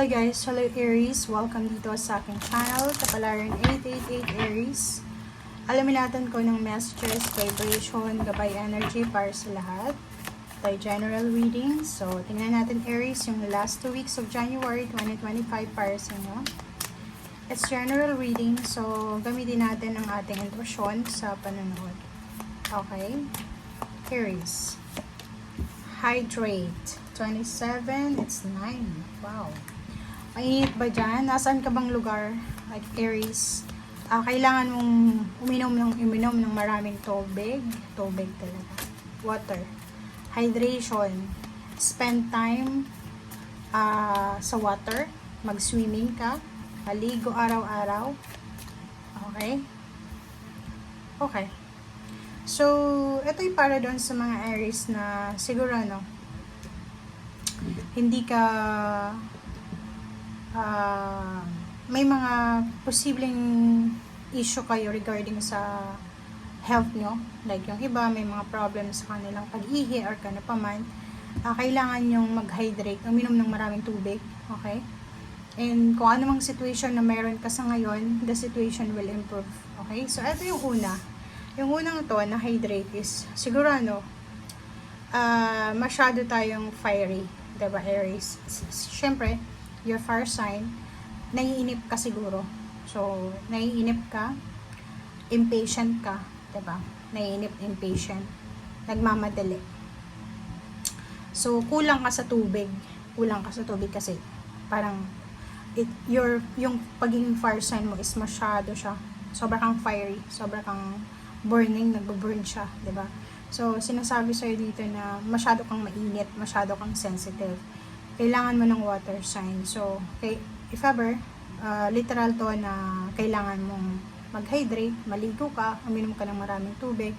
Hello guys, hello Aries, welcome dito sa aking channel, Kapalaran 888 Aries. Alamin natin ko ng messages, vibration, gabay energy para sa lahat. Tayo general reading, so tingnan natin Aries yung last 2 weeks of January 2025 para sa inyo. It's general reading, so gamitin natin ang ating intuition sa panonood. Okay, Aries. Hydrate, 27, it's 9, wow. Mainit ba dyan? Nasaan ka bang lugar? Like Aries, kailangan mong uminom ng maraming tubig. Tubig talaga. Water. Hydration. Spend time sa water. Mag-swimming ka. Maligo araw-araw. Okay? Okay. So, ito yung para doon sa mga Aries na siguro hindi ka may mga posibleng issue kayo regarding sa health nyo. Like yung iba, may mga problems sa kanilang pag-ihi or kano pa man. Kailangan nyong mag-hydrate, uminom ng maraming tubig. Okay? And kung ano mang situation na meron ka sa ngayon, the situation will improve. Okay? So, ito yung una. Yung unang to na hydrate is, siguro masyado tayong fiery. Diba, Aries? Siyempre, your fire sign, naiinip ka siguro. So, naiinip ka, impatient ka, diba? Naiinip, impatient, nagmamadali. So, kulang ka sa tubig. Kulang ka sa tubig kasi parang yung pagiging fire sign mo is masyado siya. Sobra kang fiery, sobra kang burning, nagbo-burn siya, diba? So, sinasabi sa'yo dito na masyado kang mainit, masyado kang sensitive. Kailangan mo ng water sign. So, if ever, literal to na kailangan mong mag-hydrate, maligo ka, uminom ka ng maraming tubig,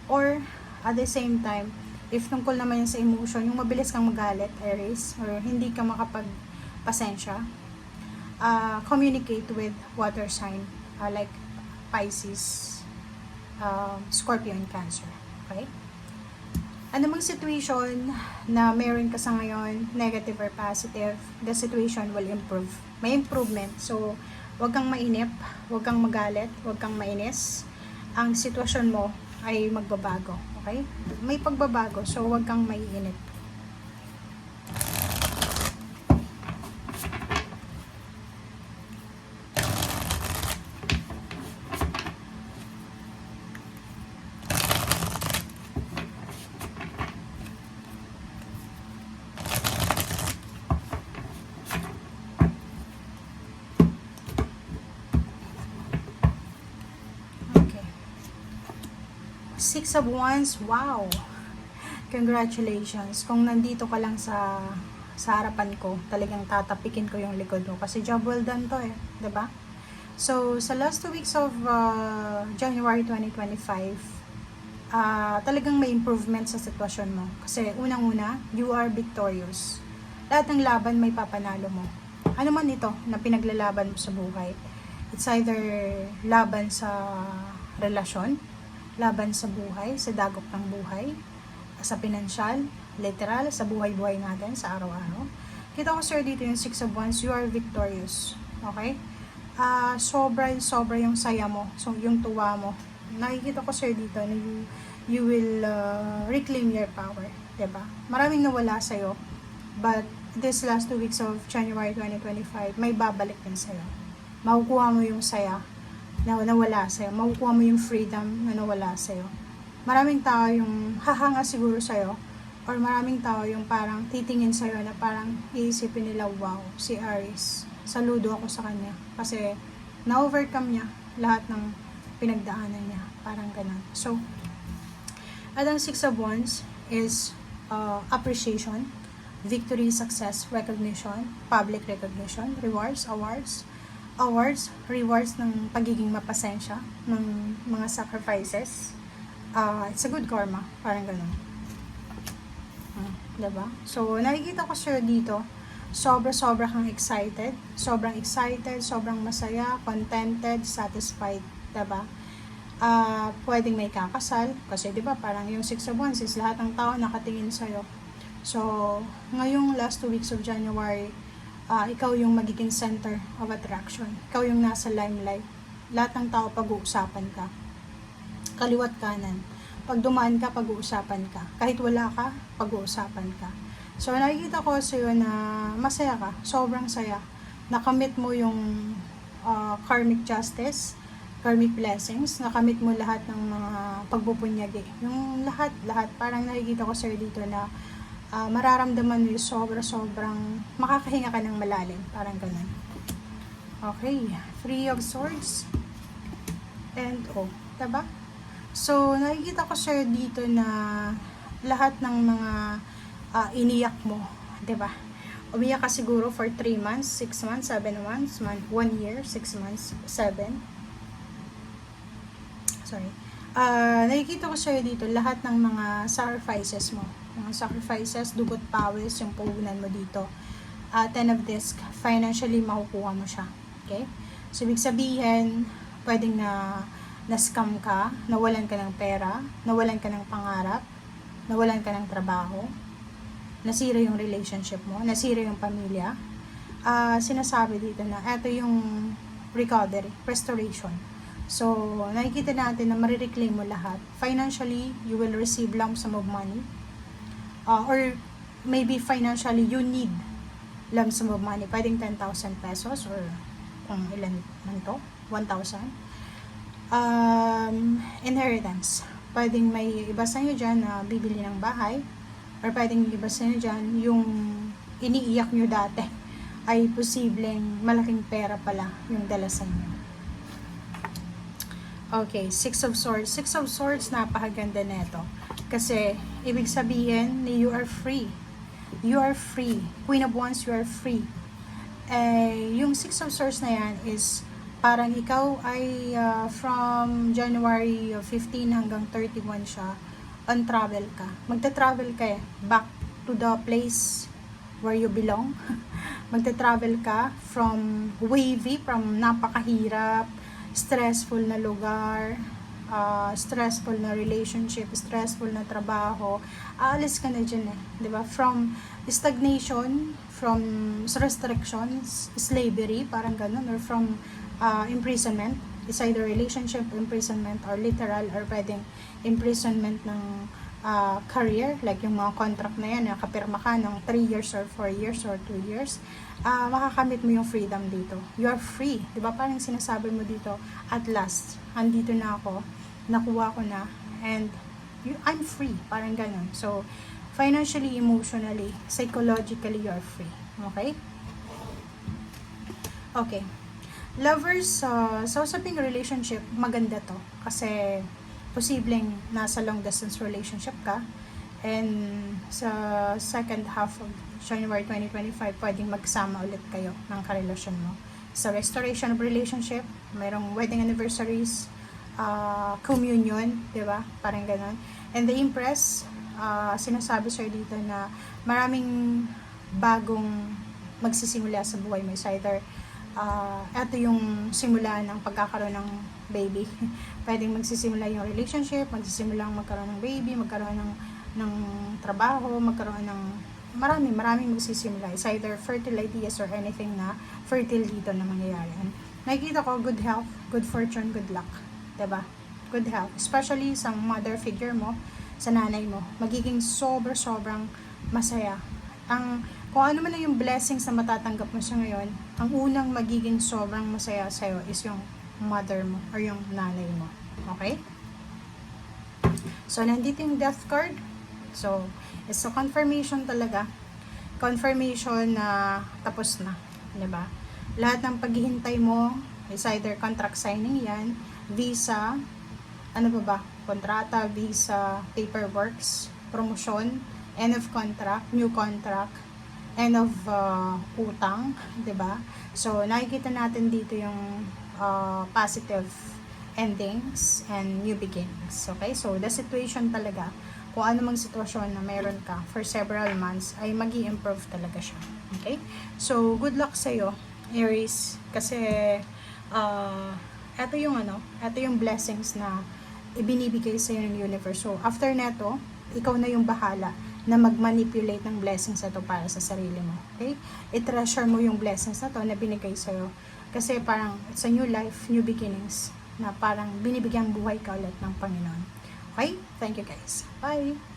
or at the same time, if tungkol naman yan sa emotion, yung mabilis kang magalit, Aries, or hindi ka makapagpasensya, communicate with water sign, like Pisces, Scorpio, and Cancer. Okay? Ano mang situation na meron ka sa ngayon, negative or positive, the situation will improve. May improvement. So, wag kang mainip, wag kang magalit, wag kang mainis. Ang sitwasyon mo ay magbabago. Okay? May pagbabago, so wag kang maiinip. Six of Wands, wow! Congratulations! Kung nandito ka lang sa harapan ko, talagang tatapikin ko yung likod mo. Kasi job well done to diba? So, sa last 2 weeks of January 2025, talagang may improvement sa sitwasyon mo. Kasi unang-una, you are victorious. Lahat ng laban may papanalo mo. Ano man ito na pinaglalaban mo sa buhay. It's either laban sa relasyon, laban sa buhay, sa dagok ng buhay, sa pinansyal, literal, sa buhay-buhay natin, sa araw-araw. Kita ko sir dito yung 6 of Wands, you are victorious. Okay? Sobra yung saya mo, so yung tuwa mo. Nakikita ko sir dito na you will reclaim your power. Diba? Maraming nawala sa'yo, but this last 2 weeks of January 2025, may babalik din sa'yo. Makukuha mo yung saya na nawala sa'yo. Makukuha mo yung freedom na nawala sa'yo. Maraming tao yung hahanga siguro sa'yo, or maraming tao yung parang titingin sa'yo na parang iisipin nila, wow, si Aries, saludo ako sa kanya. Kasi na-overcome niya lahat ng pinagdaanan niya. Parang ganun. So, at ang 6 of Wands is appreciation, victory, success, recognition, public recognition, rewards, rewards ng pagiging mapasensya, ng mga sacrifices. It's a good karma, parang ganun. Diba? So, nakikita ko sir dito, sobra kang excited, sobrang masaya, contented, satisfied, diba? Pwedeng may kakasal, kasi diba parang yung 6 of Wands is lahat ng tao nakatingin sa'yo. So, ngayong last 2 weeks of January, ikaw yung magiging center of attraction. Ikaw yung nasa limelight. Lahat ng tao pag-uusapan ka. Kaliwat kanan. Pag dumaan ka, pag-uusapan ka. Kahit wala ka, pag-uusapan ka. So, nakikita ko sa'yo na masaya ka. Sobrang saya. Nakamit mo yung karmic justice, karmic blessings. Nakamit mo lahat ng mga pagbubunyagi. Yung lahat. Parang nakikita ko sa'yo dito na mararamdaman mo yung sobrang makakahinga ka ng malalim. Parang ganun. Okay. Three of Swords. And diba? So, nakikita ko sa'yo dito na lahat ng mga iniyak mo. Diba? Umiyak ka siguro for 3 months, 6 months, 7 months, 1 year, 6 months, 7. Sorry. Nakikita ko sa'yo dito lahat ng mga sacrifices mo. Mga sacrifices, dugot pawis, yung puhunan mo dito. 10 of Discs, financially makukuha mo siya. Okay? So, ibig sabihin, pwedeng na-scam ka, nawalan ka ng pera, nawalan ka ng pangarap, nawalan ka ng trabaho, nasira yung relationship mo, nasira yung pamilya. Sinasabi dito na ito yung recovery, restoration. So, nakikita natin na marireclaim mo lahat. Financially, you will receive lump sum of money. Or maybe financially, you need lump sum of money. Pwedeng 10,000 pesos or kung ilan man to, 1,000. Inheritance. Pwedeng may iba sa inyo dyan na bibili ng bahay. Or pwedeng iba sa inyo dyan, yung iniiyak nyo dati ay posibleng malaking pera pala yung dala sa inyo. Okay, Six of Swords. Six of Swords, napakaganda neto. Kasi, ibig sabihin, you are free. You are free. Queen of Wands, you are free. Yung Six of Swords na yan is parang ikaw ay from January 15 hanggang 31 siya, on travel ka. Magta-travel ka back to the place where you belong. Magta-travel ka from wavy, from napakahirap, stressful na lugar, stressful na relationship, stressful na trabaho. Aalis ka na dyan diba? From stagnation, from restrictions, slavery, parang ganun, or from imprisonment. It's either relationship imprisonment or literal, or pwedeng imprisonment ng career, like yung mga contract na yan, nakapirma ka ng 3 years or 4 years or 2 years, makakamit mo yung freedom dito. You are free. Diba parang sinasabi mo dito, at last, andito na ako, nakuha ko na, and I'm free. Parang ganun. So, financially, emotionally, psychologically, you are free. Okay? Okay. Lovers, sa usaping relationship, maganda to. Kasi, posibleng nasa long distance relationship ka, and sa second half of January 2025, pwedeng magsama ulit kayo ng karelasyon mo. Sa restoration of relationship, mayroong wedding anniversaries, communion, diba? Parang ganon. And the Empress, sinasabi sa'yo dito na maraming bagong magsisimula sa buhay mo. It's either ito yung simula ng pagkakaroon ng baby. Pwedeng magsisimula yung relationship, magsisimula magkaroon ng baby, magkaroon ng trabaho, magkaroon ng maraming magsisimula. It's either fertile ideas or anything na fertile dito na mangyayari. Nakikita ko, good health, good fortune, good luck. Diba? Good health. Especially sa mother figure mo, sa nanay mo. Magiging sobrang masaya. Kung ano man na yung blessings na matatanggap mo sa ngayon, ang unang magiging sobrang masaya sa'yo is yung mother mo or yung nanay mo. Okay? So, nandito yung death card. So, it's a confirmation talaga. Confirmation na tapos na. Diba? Lahat ng paghihintay mo is either contract signing yan, visa, ano ba? Kontrata, visa, paperworks, promotion, end of contract, new contract, end of utang, 'di ba? So nakikita natin dito yung positive endings and new beginnings. Okay? So the situation talaga, kung ano mang sitwasyon na meron ka for several months, ay magi-improve talaga siya. Okay? So good luck sa iyo, Aries, kasi ito yung blessings na ibinibigay sa iyo ng universe. So after neto, ikaw na yung bahala na mag-manipulate ng blessings na to para sa sarili mo. Okay? I-treasure mo yung blessings na to na binigay sa'yo. Kasi parang it's a new life, new beginnings, na parang binibigyang buhay ka ulit ng Panginoon. Okay? Thank you guys. Bye!